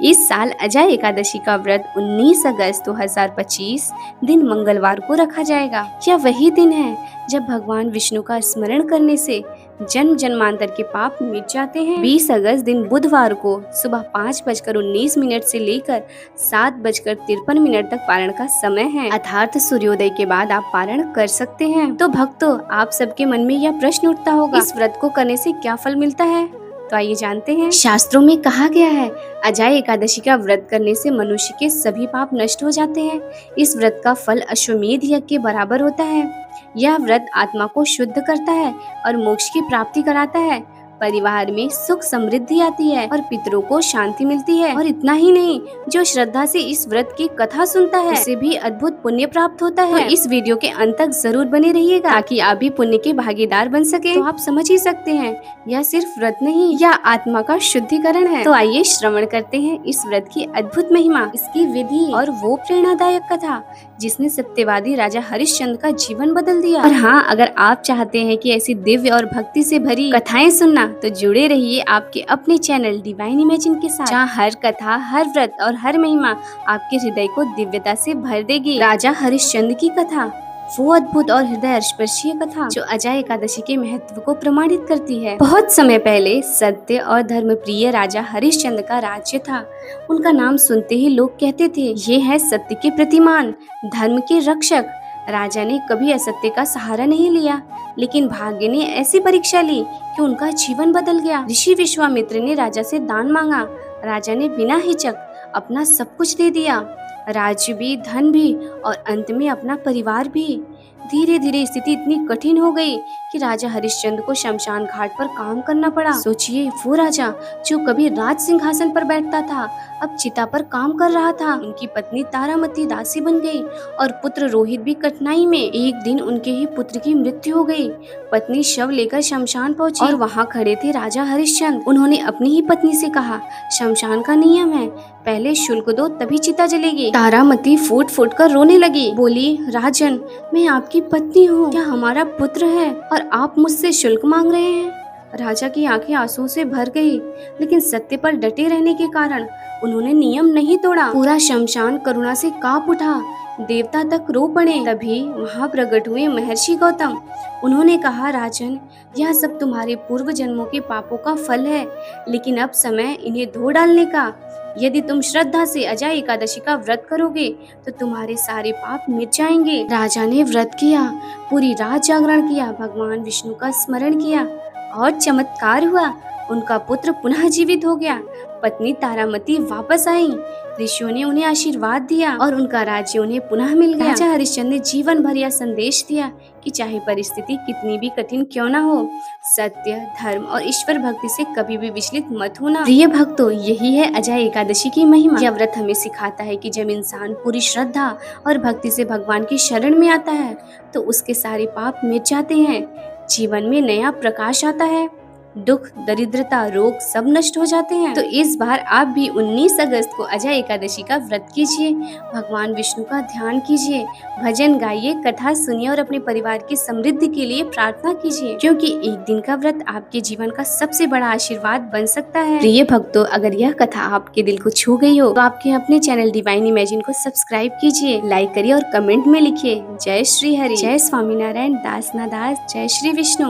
इस साल अजय एकादशी का व्रत 19 अगस्त 2025 दिन मंगलवार को रखा जाएगा। यह वही दिन है जब भगवान विष्णु का स्मरण करने से जन्म जन्मांतर के पाप मिट जाते हैं। 20 अगस्त दिन बुधवार को सुबह 5:19 से लेकर 7:53 तक पारण का समय है, अर्थात सूर्योदय के बाद आप पारण कर सकते हैं। तो भक्तों, आप सबके मन में यह प्रश्न उठता होगा, इस व्रत को करने से क्या फल मिलता है? तो आइए जानते हैं। शास्त्रों में कहा गया है, अजय एकादशी का व्रत करने से मनुष्य के सभी पाप नष्ट हो जाते हैं। इस व्रत का फल अश्वमेध यज्ञ के बराबर होता है। यह व्रत आत्मा को शुद्ध करता है और मोक्ष की प्राप्ति कराता है। परिवार में सुख समृद्धि आती है और पितरों को शांति मिलती है। और इतना ही नहीं, जो श्रद्धा से इस व्रत की कथा सुनता है उसे भी अद्भुत पुण्य प्राप्त होता है। तो इस वीडियो के अंत तक जरूर बने रहिएगा ताकि आप भी पुण्य के भागीदार बन सके। तो आप समझ ही सकते हैं, यह सिर्फ व्रत नहीं, यह आत्मा का शुद्धिकरण है। तो आइए श्रवण करते हैं इस व्रत की अद्भुत महिमा, इसकी विधि और वो प्रेरणादायक कथा जिसने सत्यवादी राजा हरिश्चंद्र का जीवन बदल दिया। और हाँ, अगर आप चाहते हैं कि ऐसी दिव्य और भक्ति से भरी कथाएं सुनना, तो जुड़े रहिए आपके अपने चैनल डिवाइन इमेजिन के साथ, जहाँ हर कथा, हर व्रत और हर महिमा आपके हृदय को दिव्यता से भर देगी। राजा हरिश्चंद्र की कथा, वो अद्भुत और हृदय स्पर्शीय कथा जो अजय एकादशी के महत्व को प्रमाणित करती है। बहुत समय पहले सत्य और धर्म प्रिय राजा हरिश्चंद्र का राज्य था। उनका नाम सुनते ही लोग कहते थे, ये है सत्य के प्रतिमान, धर्म के रक्षक। राजा ने कभी असत्य का सहारा नहीं लिया, लेकिन भाग्य ने ऐसी परीक्षा ली कि उनका जीवन बदल गया। ऋषि विश्वामित्र ने राजा से दान मांगा। राजा ने बिना हिचक अपना सब कुछ दे दिया, राज्य भी, धन भी और अंत में अपना परिवार भी। धीरे धीरे स्थिति इतनी कठिन हो गई कि राजा हरिश्चंद्र को शमशान घाट पर काम करना पड़ा। सोचिए, वो राजा जो कभी राज सिंहासन पर बैठता था, अब चिता पर काम कर रहा था। उनकी पत्नी तारामती दासी बन गई और पुत्र रोहित भी कठिनाई में। एक दिन उनके ही पुत्र की मृत्यु हो गई। पत्नी शव लेकर शमशान पहुंची और वहां खड़े थे राजा हरिश्चंद्र। उन्होंने अपनी ही पत्नी से कहा, शमशान का नियम है, पहले शुल्क दो तभी चिता जलेगी। तारामती फूट फूट कर रोने लगी, बोली, राजन, मैं आपकी पत्नी हूँ, क्या हमारा पुत्र है और आप मुझसे शुल्क मांग रहे हैं? राजा की आंखें आंसुओं से भर गई, लेकिन सत्य पर डटे रहने के कारण उन्होंने नियम नहीं तोड़ा। पूरा शमशान करुणा से कांप उठा, देवता तक रो पड़े। तभी वहां प्रकट हुए महर्षि गौतम। उन्होंने कहा, राजन, यह सब तुम्हारे पूर्व जन्मों के पापों का फल है, लेकिन अब समय इन्हें धो डालने का। यदि तुम श्रद्धा से अजय एकादशी का व्रत करोगे तो तुम्हारे सारे पाप मिट जाएंगे। राजा ने व्रत किया, पूरी रात जागरण किया, भगवान विष्णु का स्मरण किया और चमत्कार हुआ। उनका पुत्र पुनः जीवित हो गया। पत्नी तारामती वापस आई। ऋषियों ने उन्हें आशीर्वाद दिया और उनका राज्य उन्हें पुनः मिल गया। राजा हरिश्चंद्र ने जीवन भर यह संदेश दिया कि चाहे परिस्थिति कितनी भी कठिन क्यों ना हो, सत्य, धर्म और ईश्वर भक्ति से कभी भी विचलित मत होना। प्रिय भक्तों, यही है अजय एकादशी की महिमा। यह व्रत हमें सिखाता है कि जब इंसान पूरी श्रद्धा और भक्ति से भगवान की शरण में आता है तो उसके सारे पाप मिट जाते हैं, जीवन में नया प्रकाश आता है, दुख, दरिद्रता, रोग सब नष्ट हो जाते हैं। तो इस बार आप भी 19 अगस्त को अजय एकादशी का व्रत कीजिए, भगवान विष्णु का ध्यान कीजिए, भजन गाइए, कथा सुनिए और अपने परिवार की समृद्धि के लिए प्रार्थना कीजिए, क्योंकि एक दिन का व्रत आपके जीवन का सबसे बड़ा आशीर्वाद बन सकता है। प्रिय भक्तों, अगर यह कथा आपके दिल को छू गई हो तो आपके अपने चैनल डिवाइन इमेजिन को सब्सक्राइब कीजिए, लाइक करिए और कमेंट में लिखिए, जय श्री हरि, जय स्वामीनारायण, दास ना दास, जय श्री विष्णु।